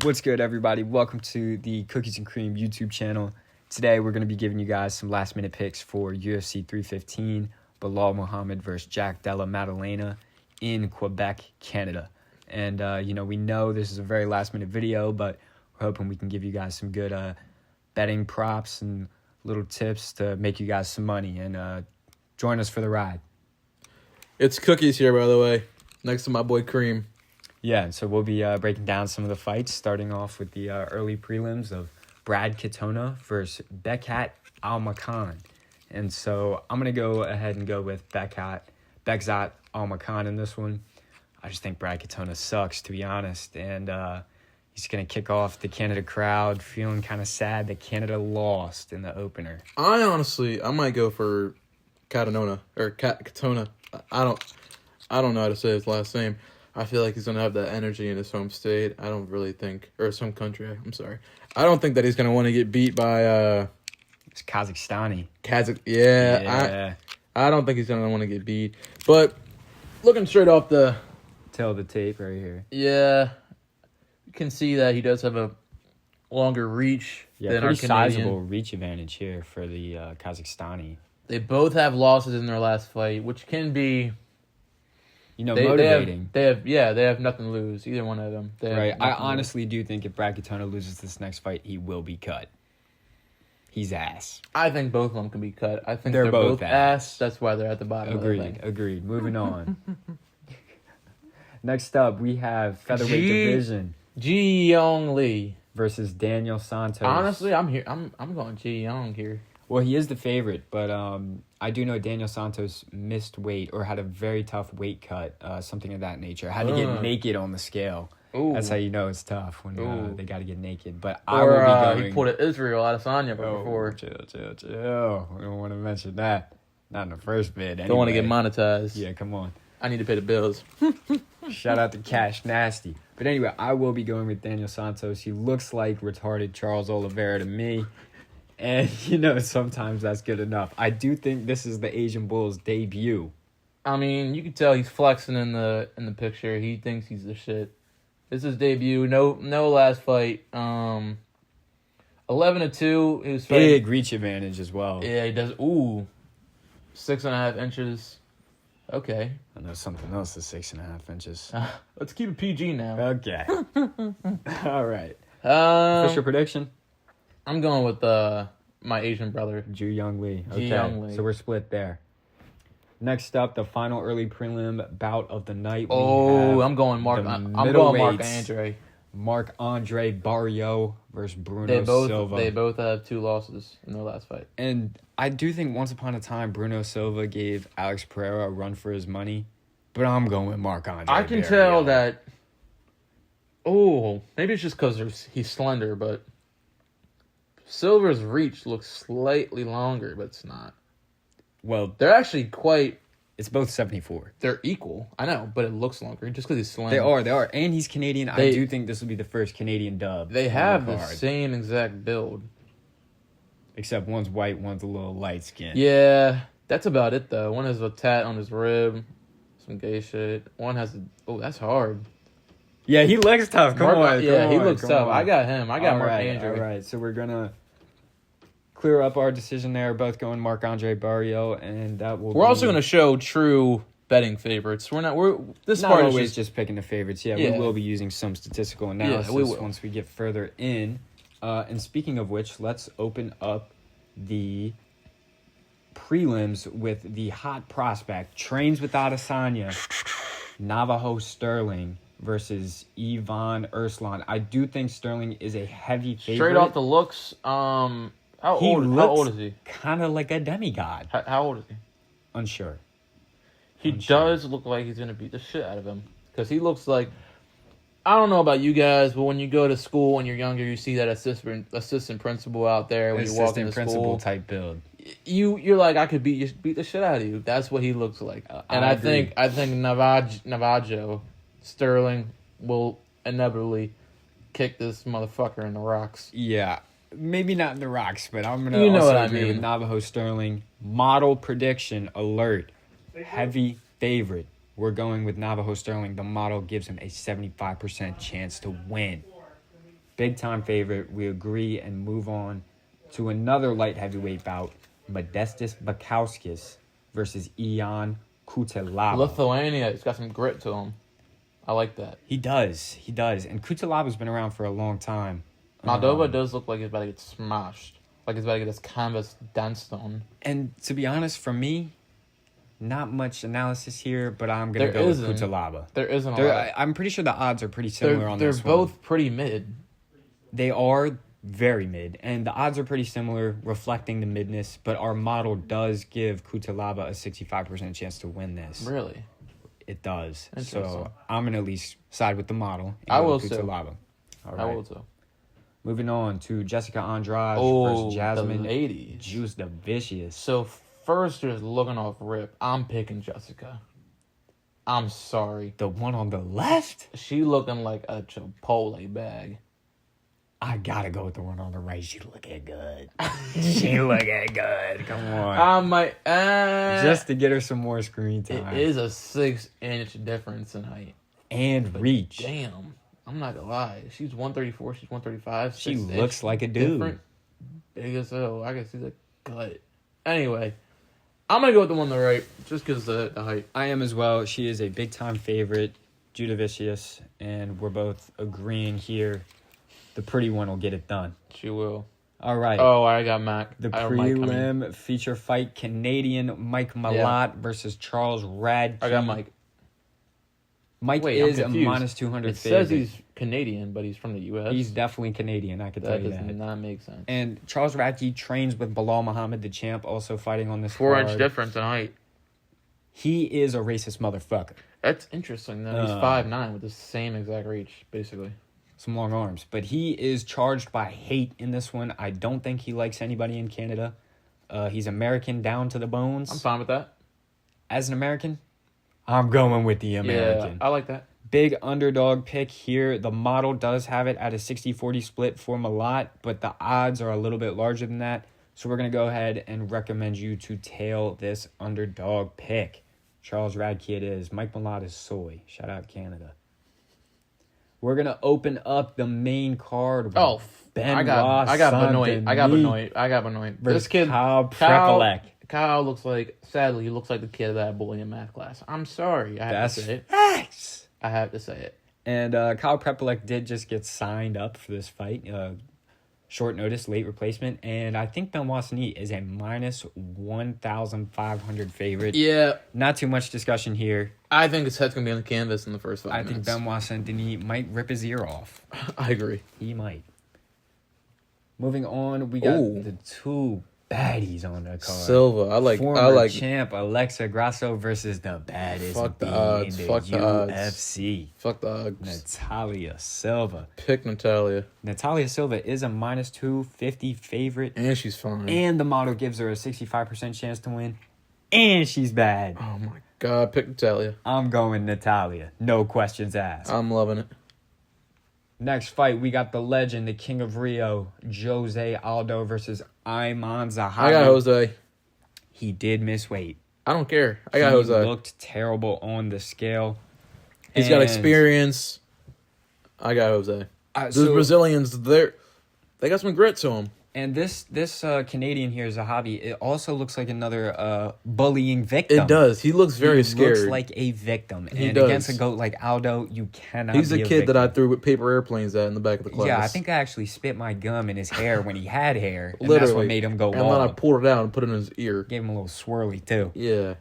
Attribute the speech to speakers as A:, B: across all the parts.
A: What's good, everybody? Welcome to the Cookies and Cream YouTube channel. Today, we're going to be giving you guys some last-minute picks for UFC 315, Belal Muhammad versus Della Maddalena in Quebec, Canada. And, we know this is a very last-minute video, but we're hoping we can give you guys some good betting props and little tips to make you guys some money. And join us for the ride.
B: It's Cookies here, by the way, next to my boy Cream.
A: Yeah, so we'll be breaking down some of the fights, starting off with the early prelims of Brad Katona versus Bekhat Almakhan. And so I'm going to go ahead and go with Bekhat Almakhan in this one. I just think Brad Katona sucks, to be honest. And he's going to kick off the Canada crowd feeling kind of sad that Canada lost in the opener.
B: I might go for Katona. I don't know how to say his last name. I feel like he's going to have that energy in his home state. I don't really think, or his home country, I'm sorry. I don't think that he's going to want to get beat by...
A: It's Kazakhstani.
B: Yeah. I don't think he's going to want to get beat. But looking straight off the...
A: Tail of the tape right here.
B: Yeah. You can see that he does have a longer reach than our
A: pretty
B: Canadian.
A: sizable reach advantage here for the Kazakhstani.
B: They both have losses in their last fight, which can be...
A: motivating.
B: They have nothing to lose. Either one of them.
A: Right. I honestly do think if Brad Katona loses this next fight, he will be cut. He's ass.
B: I think both of them can be cut. I think
A: they're
B: both ass. That's why they're at the bottom of the thing.
A: Agreed. Moving on. Next up, we have featherweight division.
B: Ji Young Lee
A: versus Daniel Santos.
B: Honestly, I'm here. I'm going Ji Young here.
A: Well, he is the favorite, but I do know Daniel Santos missed weight or had a very tough weight cut, something of that nature. Had to get naked on the scale.
B: Ooh.
A: That's how you know it's tough when they got to get naked. But
B: I will be going. He pulled an Israel Adesanya before.
A: Chill. We don't want to mention that. Not in the first vid. Anyway.
B: Don't want to get monetized.
A: Yeah, come on.
B: I need to pay the bills.
A: Shout out to Cash Nasty. But anyway, I will be going with Daniel Santos. He looks like retarded Charles Oliveira to me. And, sometimes that's good enough. I do think this is the Asian Bull's debut.
B: I mean, you can tell he's flexing in the picture. He thinks he's the shit. This is his debut. No last fight. 11-2. He was
A: big reach advantage as well.
B: Yeah, he does. Ooh. 6.5 inches. Okay.
A: I know something else is 6.5 inches.
B: Let's keep it PG now.
A: Okay. All right. Official prediction?
B: I'm going with my Asian brother.
A: Ji Young Lee. Okay.
B: Ji Young Lee.
A: So we're split there. Next up, the final early prelim bout of the night.
B: I'm going Mark Andre.
A: Marc-Andre Barriault versus Bruno Silva.
B: They both have 2 losses in their last fight.
A: And I do think once upon a time, Bruno Silva gave Alex Pereira a run for his money. But I'm going with Marc-Andre
B: I can
A: Barriault.
B: tell that... Oh, maybe it's just because he's slender, but... Silver's reach looks slightly longer, but it's not.
A: Well,
B: they're actually quite...
A: It's both 74.
B: They're equal. I know, but it looks longer just because he's slender.
A: They are. And he's Canadian. I do think this will be the first Canadian dub.
B: They have the same exact build.
A: Except one's white, one's a little light skinned.
B: Yeah, that's about it, though. One has a tat on his rib. Some gay shit. One has a... Oh, that's hard.
A: Yeah, he looks tough. Come on.
B: He looks tough. I got him. I got Marc-Andre.
A: All right, so we're going to clear up our decision there. Both going Marc-Andre Barriault, and that will.
B: We're also going to show true betting favorites. We're not
A: always just picking the favorites. Yeah, we will be using some statistical analysis once we get further in. And speaking of which, let's open up the prelims with the hot prospect, trains with Adesanya, Navajo Sterling versus Ivan Erslan. I do think Sterling is a heavy favorite.
B: Straight off the looks, how old is he?
A: Kind of like a demigod.
B: How old is he?
A: Unsure.
B: He does look like he's going to beat the shit out of him. Because he looks like... I don't know about you guys, but when you go to school when you're younger, you see that assistant principal out there when you walk into school. Assistant principal
A: type build.
B: You're like, I could beat the shit out of you. That's what he looks like. And I think Navajo Sterling will inevitably kick this motherfucker in the rocks.
A: Yeah. Maybe not in the rocks, but I'm going to also agree with Navajo Sterling. Model prediction alert. Heavy favorite. We're going with Navajo Sterling. The model gives him a 75% chance to win. Big time favorite. We agree and move on to another light heavyweight bout. Modestas Bukauskas versus Ion Kutelaba.
B: Lithuania, he's got some grit to him. I like that.
A: He does. And Kutelaba's been around for a long time.
B: Moldova does look like he's about to get smashed. Like he's about to get his canvas danced on.
A: And to be honest, for me, not much analysis here, but I'm going to go with Kutelaba.
B: There isn't a lot.
A: I'm pretty sure the odds are pretty similar on this one.
B: They're both pretty mid.
A: They are very mid, and the odds are pretty similar, reflecting the midness, but our model does give Kutelaba a 65% chance to win this.
B: Really?
A: It does. So I'm going to at least side with the model.
B: I will
A: Kutelaba. All right.
B: I will too.
A: Moving on to Jessica Andrade versus Jasmine.
B: The lady.
A: Juice the Vicious.
B: So first, just looking off rip, I'm picking Jessica. I'm sorry.
A: The one on the left?
B: She looking like a Chipotle bag.
A: I gotta go with the one on the right. She looking good. She looking good. Come on.
B: I might
A: just to get her some more screen time.
B: It is a 6-inch difference in height
A: and reach.
B: Damn, I'm not gonna lie. She's 134. She's 135.
A: She looks like a dude.
B: Different, big as hell. I can see the gut. Anyway, I'm gonna go with the one on the right just because the height.
A: I am as well. She is a big time favorite, Judah Vicious, and we're both agreeing here. The pretty one will get it done.
B: She will.
A: All right.
B: Oh, I got Mac.
A: The prelim feature fight, Canadian Mike Malott versus Charles Radke.
B: I got Mike.
A: Mike is a minus 200 favorite.
B: It says he's Canadian, but he's from the U.S.
A: He's definitely Canadian, I can tell you that.
B: That does not make sense.
A: And Charles Radke trains with Bilal Muhammad, the champ, also fighting on this
B: 4-inch difference in height.
A: He is a racist motherfucker.
B: That's interesting, though. He's 5'9", with the same exact reach, basically.
A: Some long arms. But he is charged by hate in this one. I don't think he likes anybody in Canada. He's American down to the bones.
B: I'm fine with that.
A: As an American, I'm going with the American.
B: Yeah, I like that.
A: Big underdog pick here. The model does have it at a 60-40 split for Malott, but the odds are a little bit larger than that. So we're going to go ahead and recommend you to tail this underdog pick. Charles Radke it is. Mike Malott is soy. Shout out Canada. We're going to open up the main card. With
B: I got Benoit. This kid,
A: Kyle Prepelec.
B: Kyle looks like, sadly, he looks like the kid that I bully in math class. I'm sorry. I have to say it.
A: Facts.
B: I have to say it.
A: And Kyle Prepelec did just get signed up for this fight. Short notice, late replacement. And I think Benoit Saint is a minus 1,500 favorite.
B: Yeah.
A: Not too much discussion here.
B: I think his head's going to be on the canvas in the first 5 minutes.
A: I think Benoit Saint Denis might rip his ear off.
B: I agree.
A: He might. Moving on, we got the two baddies on the card.
B: Silva. I like
A: champ Alexa Grasso versus the baddest
B: Fuck the
A: in
B: odds.
A: the
B: Fuck
A: UFC.
B: Fuck the odds.
A: Natalia Silva.
B: Pick Natalia.
A: Natalia Silva is a minus 250 favorite.
B: And she's fine.
A: And the model gives her a 65% chance to win. And she's bad.
B: Oh my God. Pick Natalia.
A: I'm going Natalia. No questions asked.
B: I'm loving it.
A: Next fight, we got the legend, the king of Rio, Jose Aldo versus Ayman Zahabi.
B: I got Jose.
A: He did miss weight.
B: I don't care. I got Jose.
A: He looked terrible on the scale.
B: He's got experience. I got Jose. Those Brazilians, they got some grit to them.
A: And this Canadian here, Zahabi, it also looks like another bullying victim.
B: It does. He looks very scared.
A: He looks like a victim.
B: He
A: and
B: does.
A: Against a goat like Aldo, you cannot
B: He's
A: be
B: the kid
A: victim.
B: that I threw with paper airplanes at in the back of the class.
A: Yeah, I think I actually spit my gum in his hair when he had hair. And
B: Literally.
A: That's what made him go
B: and
A: off.
B: then I pulled it out and put it in his ear.
A: Gave him a little swirly, too.
B: Yeah.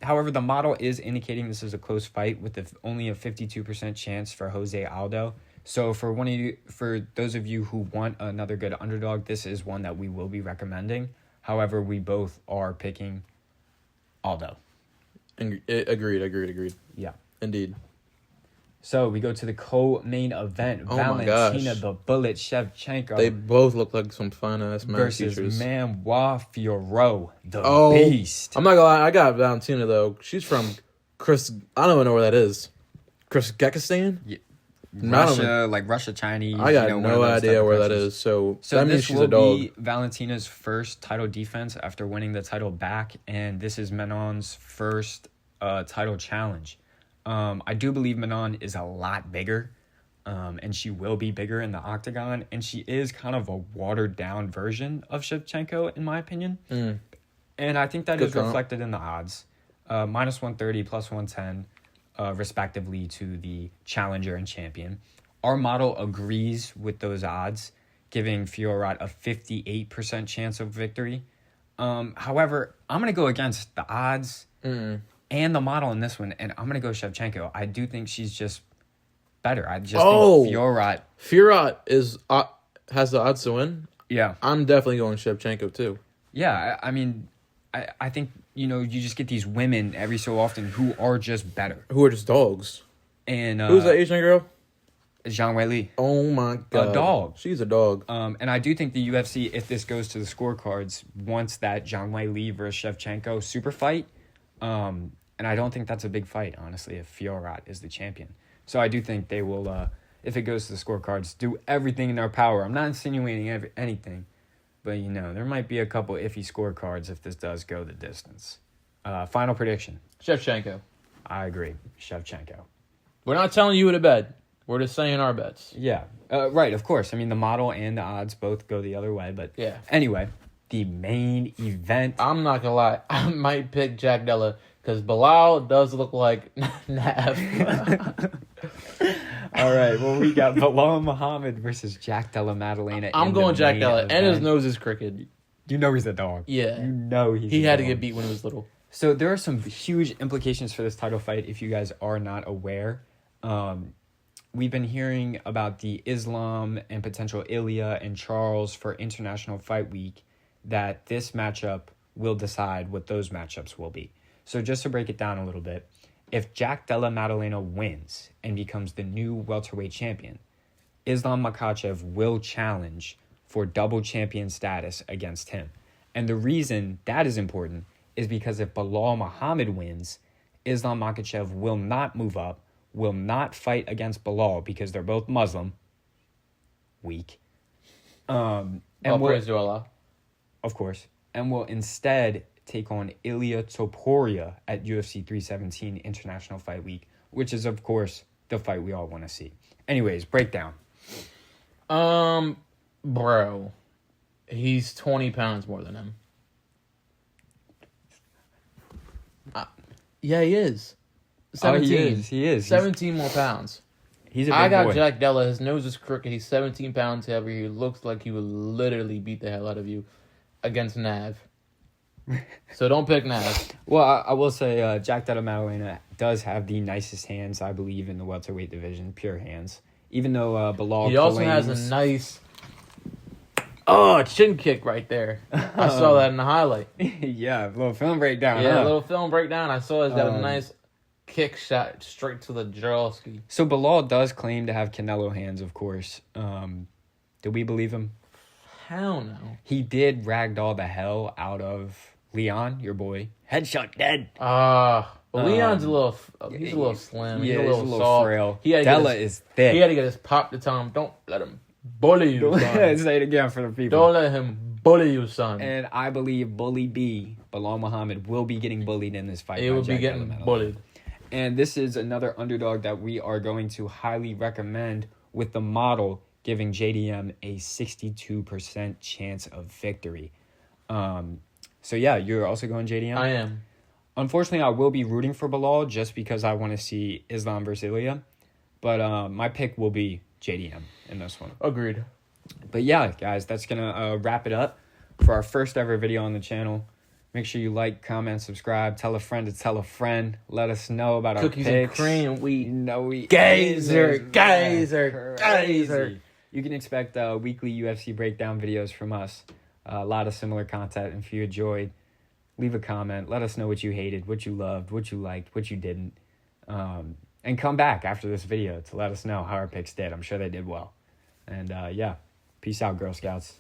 A: However, the model is indicating this is a close fight with only a 52% chance for Jose Aldo. So for those of you who want another good underdog, this is one that we will be recommending. However, we both are picking Aldo.
B: Agreed.
A: Yeah.
B: Indeed.
A: So we go to the co-main event. Valentina the Bullet Shevchenko.
B: They both look like some fine-ass man
A: versus
B: features.
A: Manuel Fiorot, the Beast.
B: I'm not gonna lie, I got Valentina, though. She's from I don't even know where that is. Kyrgyzstan?
A: Yeah. Russia, Chinese.
B: I got no idea where that is. So that means she's a dog.
A: This will be Valentina's first title defense after winning the title back, and this is Manon's first title challenge. I do believe Manon is a lot bigger. and she will be bigger in the octagon, and she is kind of a watered-down version of Shevchenko, in my opinion. And I think that is reflected in the odds. Minus 130, plus 110, respectively, to the challenger and champion. Our model agrees with those odds, giving Fiorat a 58% chance of victory. However, I'm going to go against the odds and the model in this one, and I'm going to go Shevchenko. I do think she's just better. I just think Fiorat...
B: Fiorat has the odds to win?
A: Yeah.
B: I'm definitely going Shevchenko, too.
A: Yeah, I mean... I think, you just get these women every so often who are just better.
B: Who are just dogs.
A: And
B: who's that Asian girl?
A: Zhang Weili.
B: Oh, my God.
A: A dog.
B: She's a dog.
A: And I do think the UFC, if this goes to the scorecards, wants that Zhang Weili versus Shevchenko super fight. And I don't think that's a big fight, honestly, if Fiorat is the champion. So I do think they will, if it goes to the scorecards, do everything in their power. I'm not insinuating anything. But, there might be a couple iffy scorecards if this does go the distance. Final prediction.
B: Shevchenko.
A: I agree. Shevchenko.
B: We're not telling you to bet. We're just saying our bets.
A: Yeah. Right, of course. I mean, the model and the odds both go the other way. But
B: yeah.
A: Anyway, the main event.
B: I'm not going to lie. I might pick Jack Della because Bilal does look like Nav.
A: All right, well, we got Bilal Muhammad versus Jack Della Maddalena.
B: I'm going Jack Della, and his nose is crooked.
A: You know he's a dog.
B: Yeah.
A: You know
B: he had to get beat when he was little.
A: So there are some huge implications for this title fight if you guys are not aware. We've been hearing about the Islam and potential Ilya and Charles for International Fight Week, that this matchup will decide what those matchups will be. So just to break it down a little bit, if Jack Della Maddalena wins and becomes the new welterweight champion, Islam Makhachev will challenge for double champion status against him. And the reason that is important is because if Bilal Muhammad wins, Islam Makhachev will not move up, will not fight against Bilal because they're both Muslim. Weak. And
B: praise to Allah.
A: Of course. And will instead take on Ilya Topuria at UFC 317 International Fight Week, which is, of course, the fight we all want to see. Anyways, breakdown.
B: Bro, he's 20 pounds more than him. Yeah, he is. 17.
A: Oh, he is.
B: 17 more pounds.
A: He's a big
B: I got
A: boy.
B: Jack Della. His nose is crooked. He's 17 pounds heavier. He looks like he would literally beat the hell out of you against Nav. So don't pick Nav.
A: Well, I will say Jack Della Maddalena does have the nicest hands, I believe, in the welterweight division. Pure hands. Even though Bilal
B: He also has a nice chin kick right there. I saw that in the highlight.
A: Yeah, a little film breakdown.
B: Yeah, a little film breakdown. I saw he's got a nice kick shot straight to the Jarowski.
A: So Bilal does claim to have Canelo hands, of course. Do we believe him?
B: Hell no.
A: He did ragdoll the hell out of Leon, your boy. Headshot dead.
B: But Leon's a little slim.
A: Yeah,
B: he's a little soft.
A: frail. Della is thick.
B: He had to get his pop to tell him, don't let him bully you, son.
A: Say it again for the people.
B: Don't let him bully you, son.
A: And I believe Bully B, Bilal Muhammad, will be getting bullied in this fight.
B: He will be getting bullied.
A: And this is another underdog that we are going to highly recommend, with the model giving JDM a 62% chance of victory. So yeah, you're also going JDM?
B: I am.
A: Unfortunately, I will be rooting for Bilal just because I want to see Islam versus Ilya. But my pick will be JDM in this one.
B: Agreed.
A: But yeah, guys, that's going to wrap it up for our first ever video on the channel. Make sure you like, comment, subscribe, tell a friend to tell a friend. Let us know about our
B: Cookies
A: picks.
B: and cream. We
A: Gazer.
B: Gazer.
A: You can expect weekly UFC breakdown videos from us. A lot of similar content. If you enjoyed, leave a comment. Let us know what you hated, what you loved, what you liked, what you didn't. And come back after this video to let us know how our picks did. I'm sure they did well. And yeah, peace out, Girl Scouts.